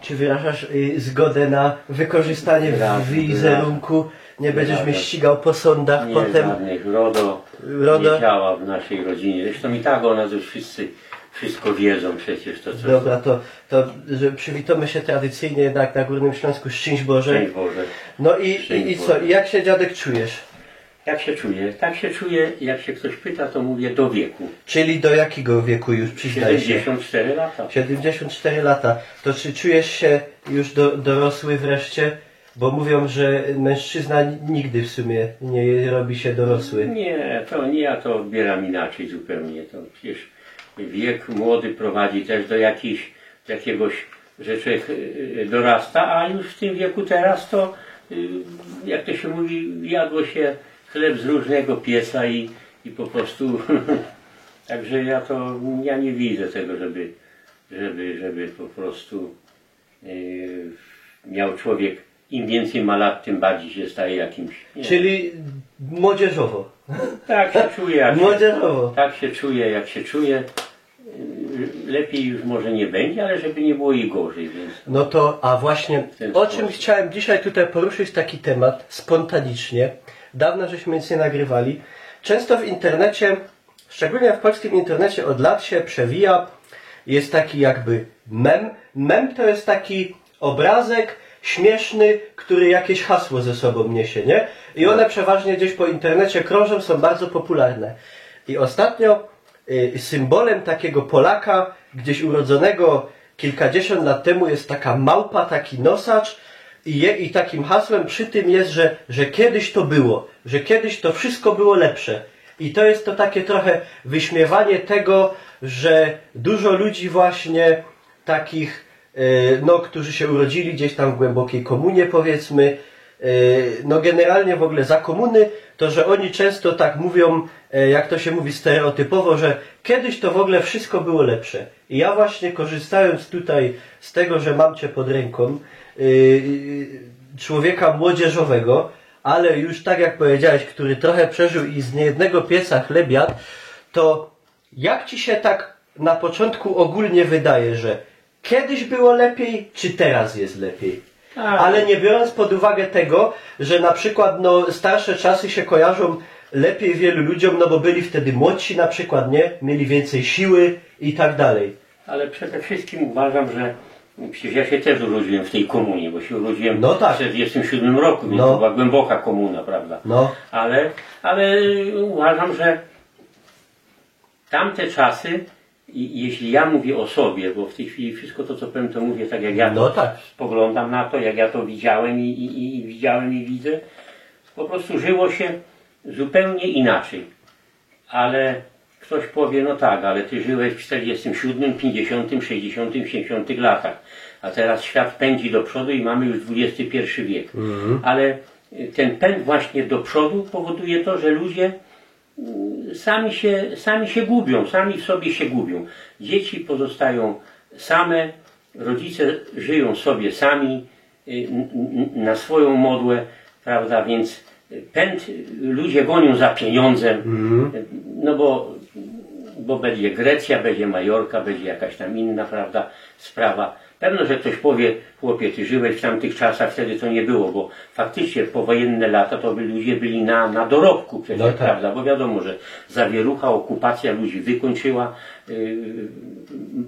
czy wyrażasz zgodę na wykorzystanie wizerunku? Nie będziesz mnie ścigał po sądach nie, potem? Żadnych. RODO nie działa w naszej rodzinie. Zresztą i tak o nas już wszyscy wszystko wiedzą przecież. To co. Dobra, to że przywitamy się tradycyjnie jednak na Górnym Śląsku. Szczęść Boże. Szczęść Boże. No i co? I jak się, dziadek, czujesz? Jak się czuję? Tak się czuję, jak się ktoś pyta, to mówię do wieku. Czyli do jakiego wieku już przyznaję się? 74 lata. 74 lata. To czy czujesz się już dorosły wreszcie? Bo mówią, że mężczyzna nigdy w sumie nie robi się dorosły. Nie, to nie, ja to odbieram inaczej zupełnie. To przecież wiek młody prowadzi też do jakiegoś, że człowiek dorasta, a już w tym wieku teraz to, jak to się mówi, jadło się chleb z różnego pieca i po prostu także ja nie widzę tego, żeby po prostu miał człowiek, im więcej ma lat, tym bardziej się staje jakimś. Nie. Czyli młodzieżowo. Tak się czuję. Młodzieżowo. Tak się czuję, jak się czuję. Lepiej już może nie będzie, ale żeby nie było i gorzej. Więc no to, a właśnie o czym chciałem dzisiaj tutaj poruszyć taki temat spontanicznie. Dawno żeśmy nic nie nagrywali. Często w internecie, szczególnie w polskim internecie, od lat się przewija, jest taki jakby mem. Mem to jest taki obrazek śmieszny, który jakieś hasło ze sobą niesie, nie? I one przeważnie gdzieś po internecie krążą, są bardzo popularne. I ostatnio symbolem takiego Polaka, gdzieś urodzonego kilkadziesiąt lat temu, jest taka małpa, taki nosacz i takim hasłem przy tym jest, że kiedyś to było, że kiedyś to wszystko było lepsze. I to jest to takie trochę wyśmiewanie tego, że dużo ludzi właśnie takich, no, którzy się urodzili gdzieś tam w głębokiej komunie, powiedzmy, no generalnie w ogóle za komuny, to że oni często tak mówią, jak to się mówi stereotypowo, że kiedyś to w ogóle wszystko było lepsze. I ja właśnie, korzystając tutaj z tego, że mam Cię pod ręką, człowieka młodzieżowego, ale już tak jak powiedziałeś, który trochę przeżył i z niejednego pieca chleb jadł, to jak Ci się tak na początku ogólnie wydaje, że kiedyś było lepiej, czy teraz jest lepiej? Ale nie biorąc pod uwagę tego, że na przykład no, starsze czasy się kojarzą lepiej wielu ludziom, no bo byli wtedy młodsi na przykład, nie? Mieli więcej siły i tak dalej. Ale przede wszystkim uważam, że przecież ja się też urodziłem w tej komunie, bo się urodziłem no tak. w 1947 roku, więc to była głęboka komuna, prawda? No. Ale uważam, że tamte czasy, i jeśli ja mówię o sobie, bo w tej chwili wszystko to, co powiem, to mówię tak, jak ja spoglądam na to, jak ja to widziałem i widziałem i widzę, po prostu żyło się zupełnie inaczej. Ale ktoś powie, no tak, ale ty żyłeś w 47, 50, 60, 70 latach, a teraz świat pędzi do przodu i mamy już XXI wiek. Ale ten pęd właśnie do przodu powoduje to, że ludzie sami się gubią, sami w sobie się gubią. Dzieci pozostają same, rodzice żyją sobie sami na swoją modłę, prawda, więc ludzie gonią za pieniądzem, no bo będzie Grecja, będzie Majorka, będzie jakaś tam inna, prawda, sprawa. Pewno, że ktoś powie, chłopie, ty żyłeś w tamtych czasach, wtedy to nie było, bo faktycznie powojenne lata to by ludzie byli na dorobku przecież, no tak. Prawda, bo wiadomo, że zawierucha, okupacja ludzi wykończyła,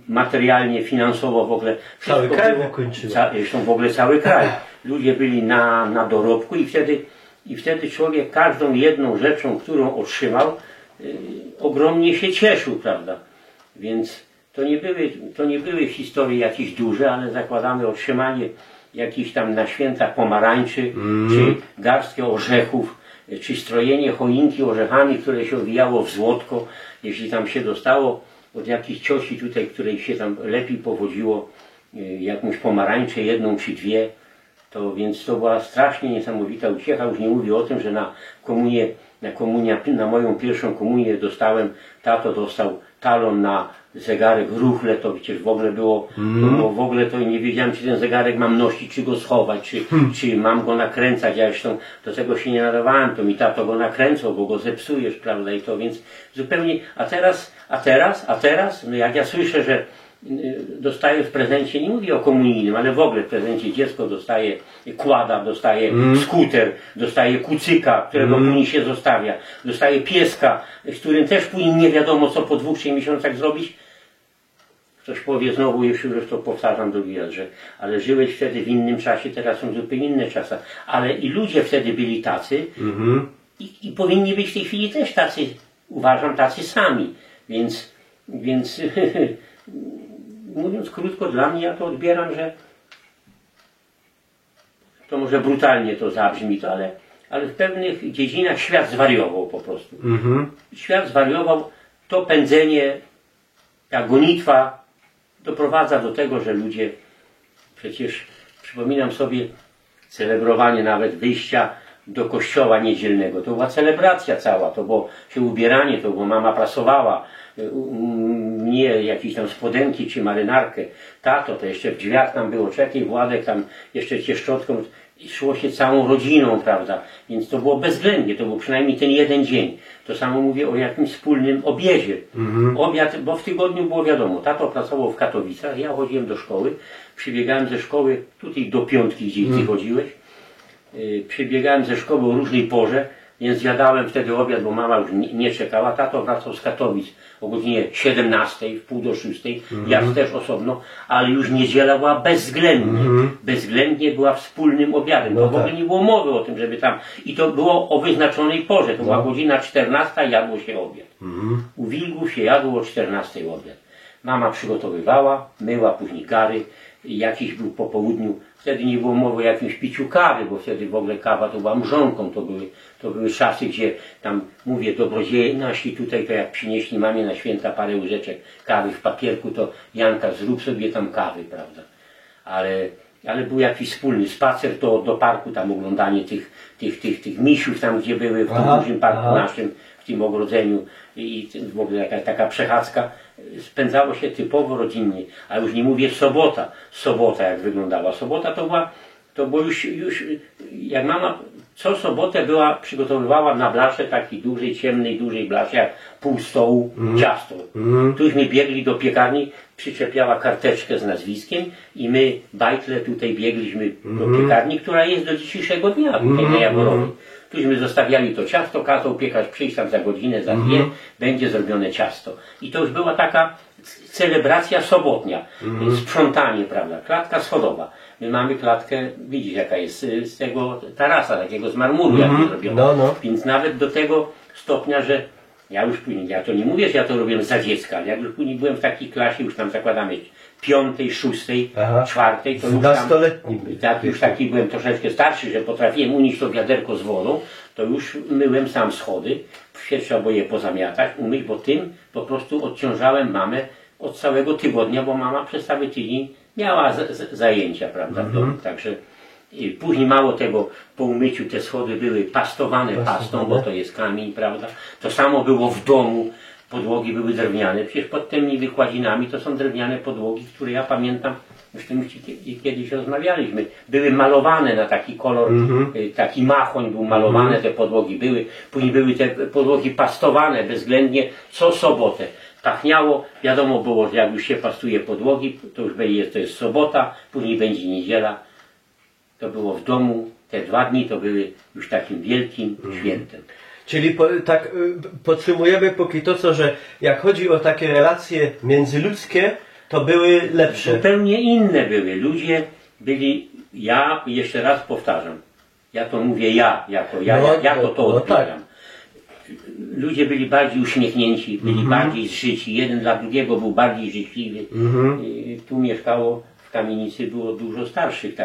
materialnie, finansowo w ogóle. Cały kraj wykończyła. Zresztą w ogóle cały kraj. Ludzie byli na dorobku i wtedy człowiek każdą jedną rzeczą, którą otrzymał, ogromnie się cieszył, prawda, więc to nie były historie jakieś duże, ale zakładamy otrzymanie jakichś tam na święta pomarańczy, czy garstkę orzechów, czy strojenie choinki orzechami, które się owijało w złotko, jeśli tam się dostało od jakiejś cioci tutaj, której się tam lepiej powodziło, jakąś pomarańczę, jedną czy dwie, to więc to była strasznie niesamowita uciecha. Już nie mówię o tym, że na moją pierwszą komunię dostałem, tato dostał talon na zegarek ruchle, to przecież w ogóle było, w ogóle to nie wiedziałem, czy ten zegarek mam nosić, czy go schować, czy mam go nakręcać. Ja zresztą do tego się nie nadawałem, to mi tato go nakręcał, bo go zepsujesz, prawda, i to, więc zupełnie, a teraz, no jak ja słyszę, dostaje w prezencie, nie mówię o komunijnym, ale w ogóle w prezencie dziecko dostaje kłada, dostaje skuter, dostaje kucyka, którego później się zostawia, dostaje pieska, z którym też później nie wiadomo co po 2-3 miesiącach zrobić. Ktoś powie znowu, już to powtarzam drugi raz, że ale żyłeś wtedy w innym czasie, teraz są zupełnie inne czasy. Ale i ludzie wtedy byli tacy i powinni być w tej chwili też tacy, uważam, tacy sami. Więc mówiąc krótko, dla mnie ja to odbieram, że to może brutalnie to zabrzmi, to, ale w pewnych dziedzinach świat zwariował po prostu. Świat zwariował, to pędzenie, ta gonitwa doprowadza do tego, że ludzie, przecież przypominam sobie celebrowanie nawet wyjścia do kościoła niedzielnego. To była celebracja cała, to było się ubieranie, to było mama prasowała mnie jakieś tam spodenki czy marynarkę. Tato to jeszcze w drzwiach tam było, czekaj Władek tam jeszcze cię szczotką i szło się całą rodziną, prawda? Więc to było bezwzględnie, to był przynajmniej ten jeden dzień. To samo mówię o jakimś wspólnym obiedzie. Obiad, bo w tygodniu było wiadomo, tato pracował w Katowicach, ja chodziłem do szkoły, przybiegałem ze szkoły, tutaj do piątki gdzie ty chodziłeś, przybiegałem ze szkoły o różnej porze, więc jadałem wtedy obiad, bo mama już nie czekała. Tato wracał z Katowic o godzinie 17, w pół do 6, ja też osobno, ale już niedziela była bezwzględnie była wspólnym obiadem. No w ogóle nie było mowy o tym, żeby tam, i to było o wyznaczonej porze, to była godzina 14, jadło się obiad. U Wilgów się jadło o 14 obiad. Mama przygotowywała, myła później gary, jakiś był po południu. Wtedy nie było mowy o jakimś piciu kawy, bo wtedy w ogóle kawa to była mrzonką, to były czasy, gdzie tam, mówię, dobrodzieje nasi tutaj, to jak przynieśli mamie na święta parę łyżeczek kawy w papierku, to Janka zrób sobie tam kawy, prawda. Ale był jakiś wspólny spacer do parku, tam oglądanie tych misiów tam, gdzie były, w tym dużym parku naszym, w tym ogrodzeniu i w ogóle jakaś taka przechadzka. Spędzało się typowo rodzinnie, a już nie mówię sobota jak wyglądała. Sobota to było już jak mama co sobotę przygotowywała na blasze takiej dużej, ciemnej, dużej blasze, jak pół stołu ciasto. Tuśmy biegli do piekarni, przyczepiała karteczkę z nazwiskiem i my, bajtle, tutaj biegliśmy do piekarni, która jest do dzisiejszego dnia, tutaj na Jaworowie. Tuśmy zostawiali to ciasto, kazał piekarz przyjść tam za godzinę, za dwie, będzie zrobione ciasto. I to już była taka celebracja sobotnia, sprzątanie, prawda, klatka schodowa. My mamy klatkę, widzisz jaka jest, z tego tarasa, takiego z marmuru, jak to zrobiono. Więc nawet do tego stopnia, że ja już później, ja to nie mówię, że ja to robiłem za dziecka, ale jak już później byłem w takiej klasie, już tam zakładamy 5., 6., 4, to już tam, tak, już taki byłem troszeczkę starszy, że potrafiłem unieść to wiaderko z wodą, to już myłem sam schody, trzeba było je pozamiatać, umyć, bo tym po prostu odciążałem mamę od całego tygodnia, bo mama przez cały tydzień miała zajęcia, prawda, w domu. Także później mało tego, po umyciu te schody były pastowane pastą, bo to jest kamień, prawda. To samo było w domu, podłogi były drewniane, przecież pod tymi wykładzinami to są drewniane podłogi, które ja pamiętam, zresztą już kiedyś rozmawialiśmy, były malowane na taki kolor, taki machoń był malowany, te podłogi były, później były te podłogi pastowane bezwzględnie co sobotę. Pachniało, wiadomo było, że jak już się pastuje podłogi, to już to jest sobota, później będzie niedziela. To było w domu, te 2 dni to były już takim wielkim świętem. Czyli tak podsumujemy póki to, co, że jak chodzi o takie relacje międzyludzkie, to były lepsze. Zupełnie inne były. Ludzie byli, ja jeszcze raz powtarzam, ja to mówię ja to odbieram. Ludzie byli bardziej uśmiechnięci, byli bardziej zżyci, jeden dla drugiego był bardziej życzliwy. Tu mieszkało w kamienicy, było dużo starszych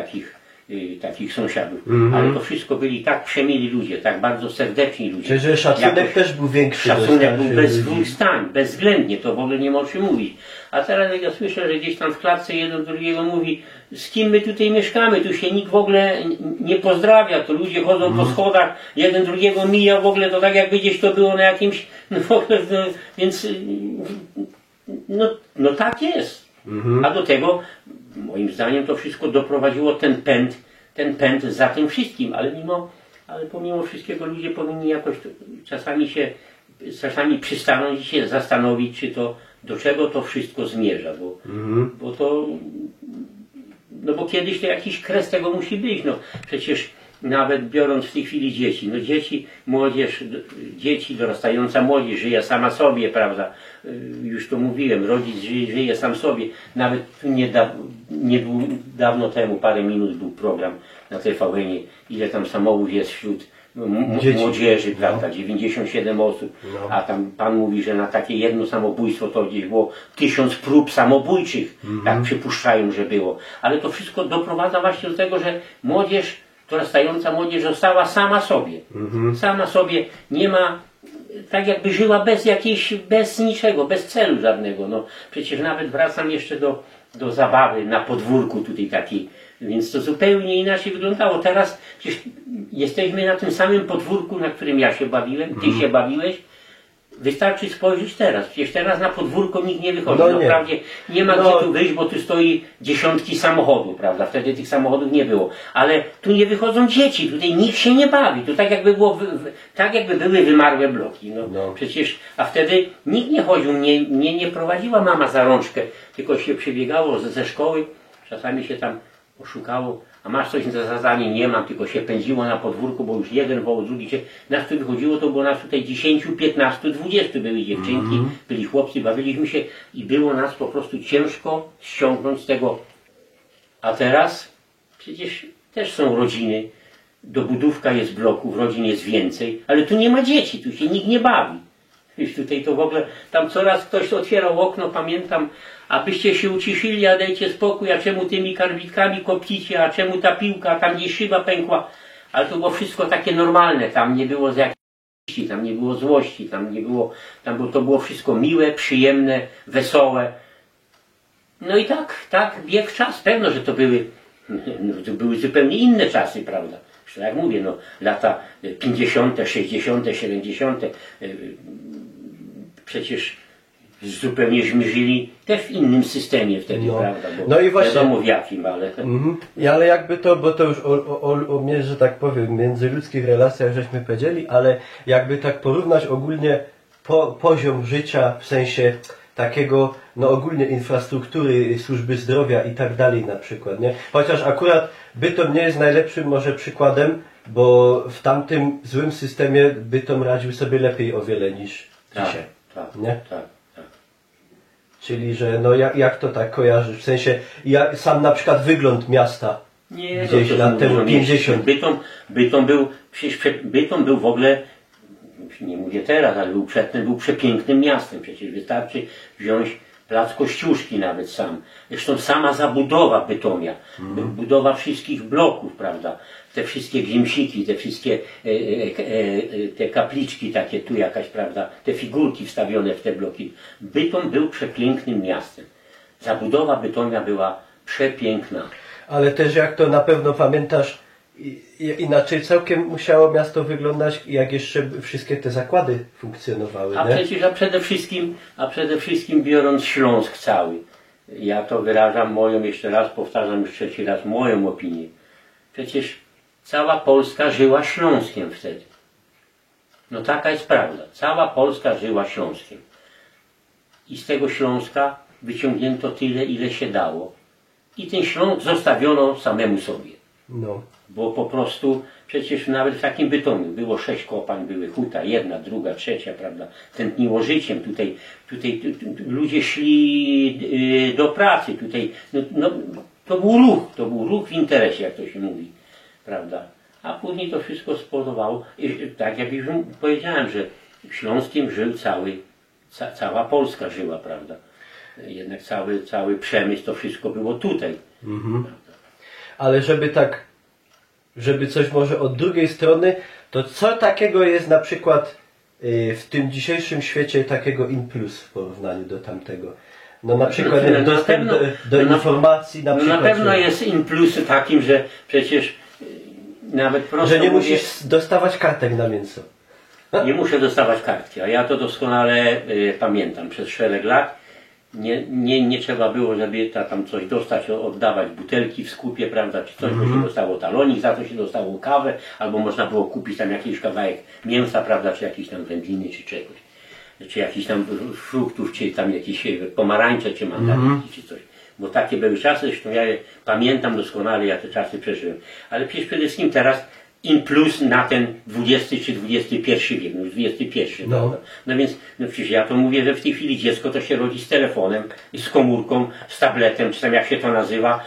takich sąsiadów, ale to wszystko byli tak przemili ludzie, tak bardzo serdeczni ludzie. Czyli że szacunek też był większy. Szacunek był bez dwóch zdań, bezwzględnie, to w ogóle nie ma o czym mówić. A teraz jak ja słyszę, że gdzieś tam w klatce jeden drugiego mówi, z kim my tutaj mieszkamy, tu się nikt w ogóle nie pozdrawia, to ludzie chodzą po schodach, jeden drugiego mija w ogóle, to tak jakby gdzieś to było na jakimś, więc no tak jest. A do tego, moim zdaniem, to wszystko doprowadziło ten pęd za tym wszystkim, ale pomimo wszystkiego ludzie powinni jakoś czasami przystanąć i się zastanowić, czy to do czego to wszystko zmierza, bo to, no bo kiedyś to jakiś kres tego musi być, no przecież nawet biorąc w tej chwili dzieci, no dzieci, młodzież, dzieci, dorastająca młodzież żyje sama sobie, prawda, już to mówiłem, rodzic żyje sam sobie, nawet tu dawno temu, parę minut był program na TVN-ie, ile tam samobójstw jest wśród młodzieży, prawda, 97 osób, a tam pan mówi, że na takie jedno samobójstwo to gdzieś było 1000 prób samobójczych, tak przypuszczają, że było, ale to wszystko doprowadza właśnie do tego, że młodzież, dorastająca młodzież została sama sobie, sama sobie, nie ma, tak jakby żyła bez niczego, bez celu żadnego, no przecież nawet wracam jeszcze do zabawy na podwórku tutaj takiej, więc to zupełnie inaczej wyglądało. Teraz przecież jesteśmy na tym samym podwórku, na którym ja się bawiłem, ty się bawiłeś. Wystarczy spojrzeć teraz. Przecież teraz na podwórko nikt nie wychodzi. No nie. Wprawdzie nie ma gdzie tu wyjść, bo tu stoi dziesiątki samochodów, prawda? Wtedy tych samochodów nie było. Ale tu nie wychodzą dzieci, tutaj nikt się nie bawi. Tu tak jakby było, tak jakby były wymarłe bloki. No. Przecież, a wtedy nikt nie chodził, mnie nie prowadziła mama za rączkę, tylko się przebiegało ze szkoły, czasami się tam oszukało, a masz coś za zadanie? Nie mam, tylko się pędziło na podwórku, bo już jeden wołał, drugi się, nas tu wychodziło, to było nas tutaj 10, 15, 20 były dziewczynki, byli chłopcy, bawiliśmy się i było nas po prostu ciężko ściągnąć z tego. A teraz przecież też są rodziny, dobudówka jest bloków, rodzin jest więcej, ale tu nie ma dzieci, tu się nikt nie bawi. Wiesz, tutaj to w ogóle, tam coraz ktoś otwierał okno, pamiętam, abyście się uciszyli, a dajcie spokój, a czemu tymi karbitkami kopcicie, a czemu ta piłka, tam gdzieś szyba pękła, ale to było wszystko takie normalne, tam nie było jakiejś, tam nie było złości, to było wszystko miłe, przyjemne, wesołe. No i tak biegł czas, pewno, że to były zupełnie inne czasy, prawda. Zresztą jak mówię, no lata 50., 60., 70., przecież zupełnieśmy żyli też w innym systemie wtedy, prawda? Bo no i właśnie, wiadomo w jakim, ale... Ale jakby to, bo to już o mnie, że tak powiem, międzyludzkich relacjach żeśmy powiedzieli, ale jakby tak porównać ogólnie poziom życia w sensie takiego, no ogólnie infrastruktury, służby zdrowia i tak dalej na przykład, nie? Chociaż akurat Bytom nie jest najlepszym może przykładem, bo w tamtym złym systemie Bytom radził sobie lepiej o wiele niż dzisiaj. Nie? Tak. Czyli, że no jak to tak kojarzysz? W sensie, sam na przykład wygląd miasta nie, gdzieś lat temu 50. Bytom był w ogóle, nie mówię teraz, ale przedtem był przepięknym miastem. Przecież wystarczy wziąć plac Kościuszki nawet sam. Zresztą sama zabudowa Bytomia, budowa wszystkich bloków, prawda? Te wszystkie gzimsiki, te wszystkie te kapliczki takie tu jakaś, prawda? Te figurki wstawione w te bloki. Bytom był przepięknym miastem. Zabudowa Bytomia była przepiękna. Ale też jak to na pewno pamiętasz, inaczej całkiem musiało miasto wyglądać, jak jeszcze wszystkie te zakłady funkcjonowały. A przede wszystkim biorąc Śląsk cały. Ja to wyrażam moją, jeszcze raz powtarzam już trzeci raz, moją opinię. Przecież cała Polska żyła Śląskiem wtedy. No taka jest prawda. Cała Polska żyła Śląskiem. I z tego Śląska wyciągnięto tyle, ile się dało. I ten Śląsk zostawiono samemu sobie. No. Bo po prostu przecież nawet w takim Bytomiu było 6 kopalń, były huta, jedna, druga, trzecia, prawda, tętniło życiem, tutaj ludzie szli do pracy, tutaj, to był ruch w interesie, jak to się mówi, prawda, a później to wszystko spowodowało, tak jak już powiedziałem, że Śląskiem żył cała Polska żyła, prawda, jednak cały przemysł, to wszystko było tutaj. Ale żeby coś może od drugiej strony, to co takiego jest na przykład w tym dzisiejszym świecie takiego in plus w porównaniu do tamtego? No na przykład dostęp do informacji, na przykład. Na pewno jest in plus takim, że przecież nawet prosto że nie musisz dostawać kartek na mięso. Nie muszę dostawać kartki, a ja to doskonale pamiętam przez szereg lat. Nie trzeba było, żeby tam coś dostać, oddawać butelki w skupie, prawda, czy coś, bo się dostało talonik, za to się dostało kawę, albo można było kupić tam jakiś kawałek mięsa, prawda, czy jakieś tam wędliny, czy czegoś. czy jakichś tam fruktów, czy tam jakieś pomarańcze, czy mandarynki, czy coś. Bo takie były czasy, zresztą ja je pamiętam doskonale, ja te czasy przeżyłem. Ale przecież przede wszystkim teraz im plus na ten XX czy XXI wiek, no już XXI, prawda? No więc, no przecież ja to mówię, że w tej chwili dziecko to się rodzi z telefonem, z komórką, z tabletem, czy tam jak się to nazywa,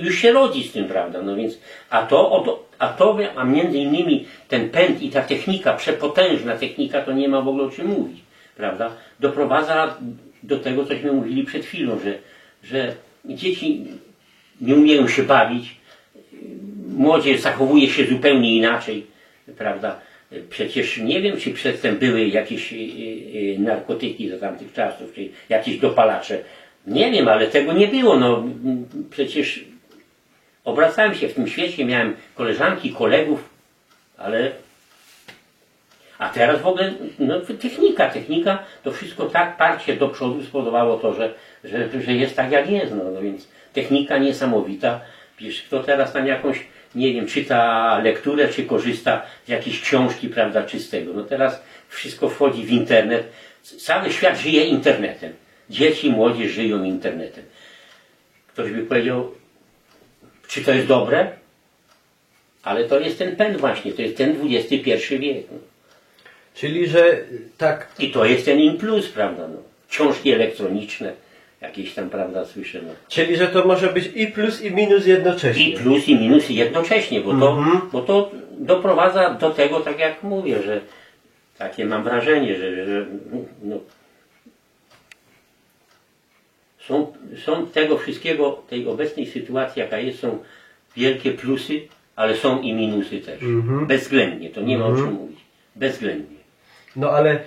już się rodzi z tym, prawda? No więc, a między innymi ten pęd i ta technika, przepotężna technika, to nie ma w ogóle o czym mówić, prawda? Doprowadza do tego, cośmy mówili przed chwilą, że dzieci nie umieją się bawić, młodzież zachowuje się zupełnie inaczej, prawda? Przecież nie wiem, czy przedtem były jakieś narkotyki za tamtych czasów, czy jakieś dopalacze. Nie wiem, ale tego nie było. No, przecież obracałem się w tym świecie, miałem koleżanki, kolegów, ale... A teraz w ogóle no, technika, to wszystko tak parcie do przodu spowodowało to, że jest tak jak jest. No więc technika niesamowita. Wiesz, kto teraz tam jakąś, nie wiem, czyta lekturę, czy korzysta z jakiejś książki, prawda, czystego. No teraz wszystko wchodzi w internet. Cały świat żyje internetem. Dzieci, młodzież żyją internetem. Ktoś by powiedział, czy to jest dobre? Ale to jest ten pęd właśnie, to jest ten XXI wiek. No. Czyli, że tak... I to jest ten in plus, prawda, no. Książki elektroniczne, jakieś tam, prawda, słyszę, no. Czyli, że to może być i plus, i minus jednocześnie. I plus, i minus jednocześnie, bo to doprowadza do tego, tak jak mówię, że takie mam wrażenie, że no, są tego wszystkiego, tej obecnej sytuacji, jaka jest, są wielkie plusy, ale są i minusy też. Bezwzględnie, to nie ma o czym mówić. Bezwzględnie. No ale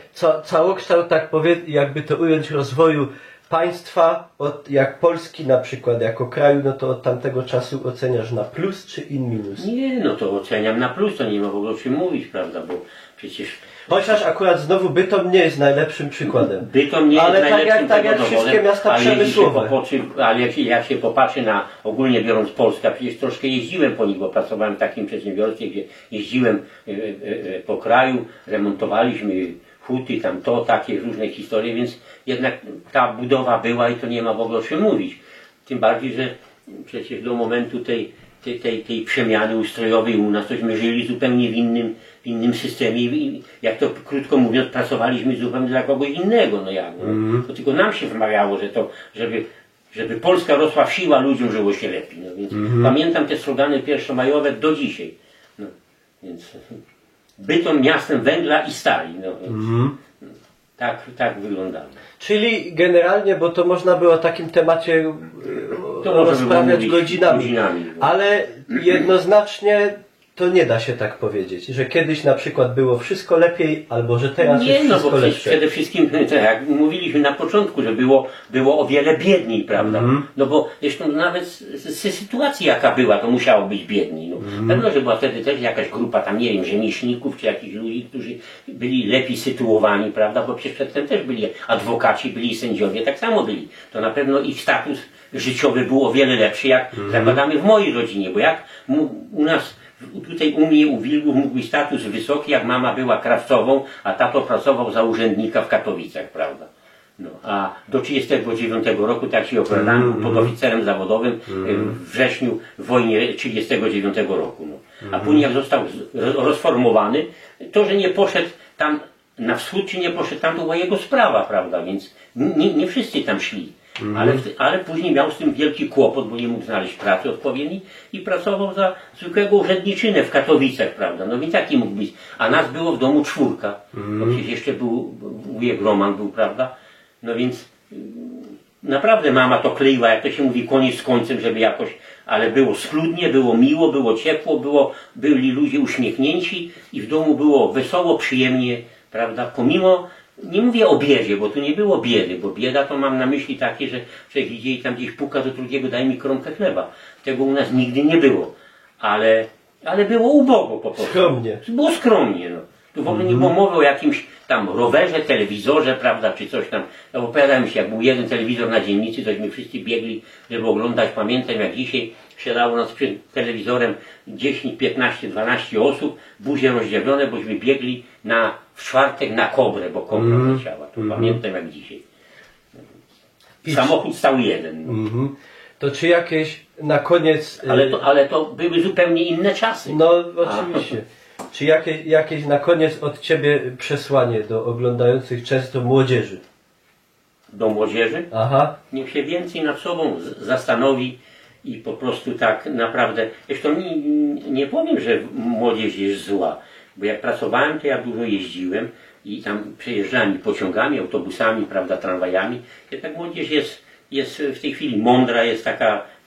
całokształt, tak jakby to ująć, rozwoju państwa, jak Polski na przykład, jako kraju, no to od tamtego czasu oceniasz na plus czy in minus? Nie, no to oceniam na plus, to nie ma w ogóle o czym mówić, prawda, bo przecież... Chociaż akurat znowu Bytom nie jest najlepszym przykładem. Bytom nie ale jest najlepszym tak jak wszystkie miasta przemysłowe. Ale jak się popatrzy na, ogólnie biorąc Polskę, przecież troszkę jeździłem po nich, bo pracowałem w takim przedsiębiorstwie, gdzie jeździłem po kraju, remontowaliśmy huty, tam takie różne historie, więc jednak ta budowa była i to nie ma w ogóle o czym mówić. Tym bardziej, że przecież do momentu tej przemiany ustrojowej u nas, tośmy żyli zupełnie w innym systemie i jak to krótko mówiąc, pracowaliśmy zupełnie dla kogoś innego. No jak, no. To tylko nam się wmawiało, że to, żeby Polska rosła w siłę, a ludziom żyło się lepiej. No, więc pamiętam te slogany pierwszomajowe do dzisiaj. No, więc Bytom miastem węgla i stali. No, tak wyglądało. Czyli generalnie, bo to można było o takim temacie rozprawiać godzinami, ale jednoznacznie to nie da się tak powiedzieć, że kiedyś na przykład było wszystko lepiej, albo że teraz jest wszystko bo lepsze. Przede wszystkim, tak jak mówiliśmy na początku, że było o wiele biedniej, prawda? No bo zresztą nawet z sytuacji jaka była, to musiało być biedniej. No. Pewno, że była wtedy też jakaś grupa tam, nie wiem, rzemieślników, czy jakichś ludzi, którzy byli lepiej sytuowani, prawda? Bo przecież przedtem też byli adwokaci, byli sędziowie, tak samo byli. To na pewno ich status życiowy był o wiele lepszy, jak zakładamy w mojej rodzinie, bo jak u nas tutaj u mnie, u Wilgów mógł być status wysoki, jak mama była krawcową, a tato pracował za urzędnika w Katowicach, prawda? No, a do 1939 roku, tak się opowiadałem, był podoficerem zawodowym w wrześniu w wojnie 1939 roku. No. A później jak został rozformowany, to, że nie poszedł tam na wschód, czy nie poszedł tam, to była jego sprawa, prawda? Więc nie wszyscy tam szli. Ale później miał z tym wielki kłopot, bo nie mógł znaleźć pracy odpowiedniej i pracował za zwykłego urzędniczynę w Katowicach, prawda? No więc jaki mógł być? A nas było w domu 4. No przecież jeszcze był wujek Roman był, prawda? No więc naprawdę mama to kleiła, jak to się mówi, koniec z końcem, żeby jakoś, ale było schludnie, było miło, było ciepło, byli ludzie uśmiechnięci i w domu było wesoło, przyjemnie, prawda? Pomimo, nie mówię o biedzie, bo tu nie było biedy, bo bieda to mam na myśli takie, że człowiek idzie i tam gdzieś puka do drugiego, daj mi kromkę chleba. Tego u nas nigdy nie było. Ale było ubogo po prostu. Skromnie. Było skromnie, no. Tu w ogóle nie było mowy o jakimś tam rowerze, telewizorze, prawda, czy coś tam. Ja opowiadałem się, jak był jeden telewizor na dzielnicy, tośmy wszyscy biegli, żeby oglądać. Pamiętam jak dzisiaj siadało nas przed telewizorem 10, 15, 12 osób, buzie rozdziawione, bośmy biegli w czwartek na Kobrę, bo Kobra leciała. To pamiętam jak dzisiaj. Samochód stał jeden. No. To czy jakieś na koniec... Ale to były zupełnie inne czasy. No oczywiście. Czy jakieś na koniec od Ciebie przesłanie do oglądających często młodzieży? Do młodzieży? Aha. Niech się więcej nad sobą zastanowi i po prostu tak naprawdę... Zresztą nie powiem, że młodzież jest zła, bo jak pracowałem, to ja dużo jeździłem i tam przejeżdżałem pociągami, autobusami, prawda, tramwajami. I tak młodzież jest w tej chwili mądra, jest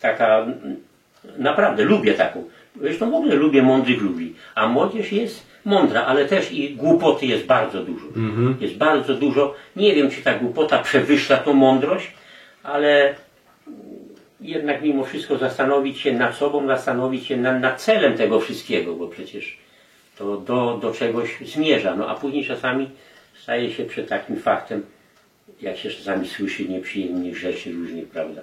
taka naprawdę lubię taką. Zresztą w ogóle lubię mądrych ludzi, a młodzież jest mądra, ale też i głupoty jest bardzo dużo. Jest bardzo dużo. Nie wiem, czy ta głupota przewyższa tą mądrość, ale jednak mimo wszystko zastanowić się nad sobą, zastanowić się nad celem tego wszystkiego, bo przecież to do czegoś zmierza. No a później czasami staje się przed takim faktem, jak się czasami słyszy nieprzyjemnych rzeczy różnych, prawda?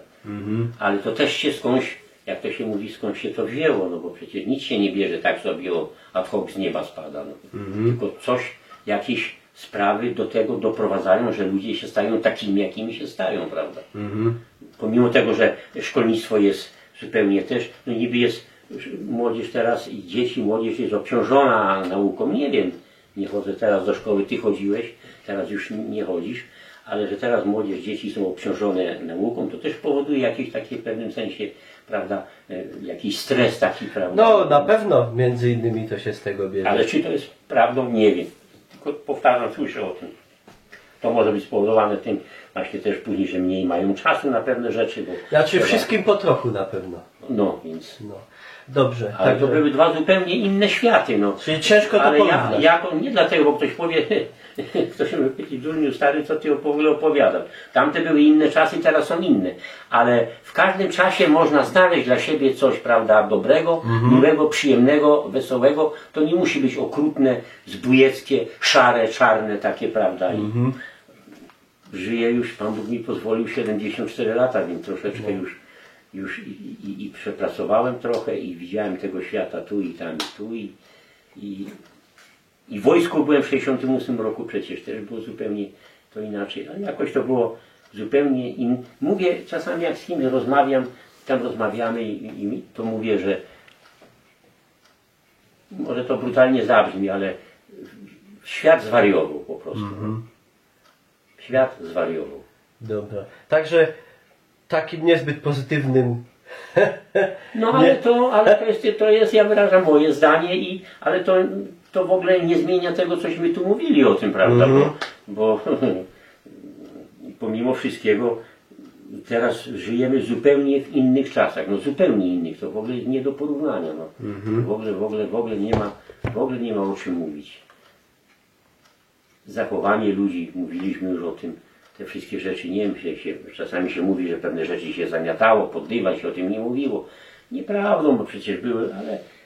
Ale to też się skądś, jak to się mówi, skąd się to wzięło, no bo przecież nic się nie bierze tak sobie ad hoc z nieba spada. No. Tylko jakieś sprawy do tego doprowadzają, że ludzie się stają takimi, jakimi się stają, prawda? Pomimo tego, że szkolnictwo jest zupełnie też, no niby jest młodzież teraz i dzieci, młodzież jest obciążona nauką, nie wiem, nie chodzę teraz do szkoły, ty chodziłeś, teraz już nie chodzisz, ale że teraz młodzież, dzieci są obciążone nauką, to też powoduje jakiś taki w pewnym sensie, prawda, jakiś stres taki, prawda. No na pewno między innymi to się z tego bierze. Ale czy to jest prawdą, nie wiem. Tylko powtarzam, słyszę o tym. To może być spowodowane tym właśnie też później, że mniej mają czasu na pewne rzeczy. Bo Znaczy wszystkim po trochu na pewno. No, więc... No. Dobrze. Ale także... to były dwa zupełnie inne światy. No. Czyli ciężko to ale porównać. ja to nie dlatego, bo ktoś powie, ktoś mi pyta, Durniu stary, co ty w ogóle opowiadasz. Tamte były inne czasy, teraz są inne. Ale w każdym czasie można znaleźć dla siebie coś, prawda, dobrego, miłego, przyjemnego, wesołego. To nie musi być okrutne, zbójeckie, szare, czarne takie, prawda. Żyję już, Pan Bóg mi pozwolił 74 lata, więc troszeczkę już i przepracowałem trochę i widziałem tego świata tu i tam i tu i w wojsku byłem w 68 roku, przecież też było zupełnie to inaczej, ale jakoś to było zupełnie inne. Mówię czasami, jak z kimś rozmawiam, tam rozmawiamy i to mówię, że może to brutalnie zabrzmi, ale świat zwariował po prostu. Świat zwariował. Dobra. Także takim niezbyt pozytywnym. No ale to jest, ja wyrażam moje zdanie, ale to w ogóle nie zmienia tego, cośmy tu mówili o tym, prawda? Bo pomimo wszystkiego teraz żyjemy zupełnie w innych czasach, no zupełnie innych, to w ogóle nie do porównania, no. W ogóle nie ma o czym mówić. Zachowanie ludzi, mówiliśmy już o tym, te wszystkie rzeczy, nie wiem, czasami się mówi, że pewne rzeczy się zamiatało, pod dywan się o tym nie mówiło. Nieprawdą, bo przecież były,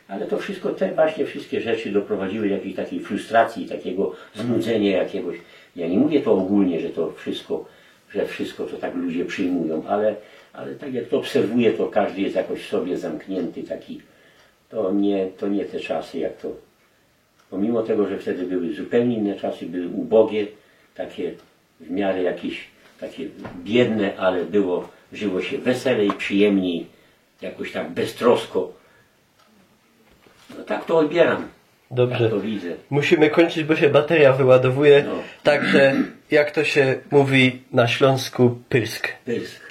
ale to wszystko, te właśnie wszystkie rzeczy doprowadziły do jakiejś takiej frustracji, takiego znudzenia jakiegoś. Ja nie mówię to ogólnie, że to wszystko to tak ludzie przyjmują, ale tak jak to obserwuję, to każdy jest jakoś w sobie zamknięty, taki, to nie te czasy, jak to. Pomimo tego, że wtedy były zupełnie inne czasy, były ubogie, takie w miarę jakieś takie biedne, ale żyło się weselej, przyjemniej, jakoś tak beztrosko. No tak to odbieram. Dobrze. Tak to widzę. Musimy kończyć, bo się bateria wyładowuje. No. Także, jak to się mówi na Śląsku, pysk. Pysk.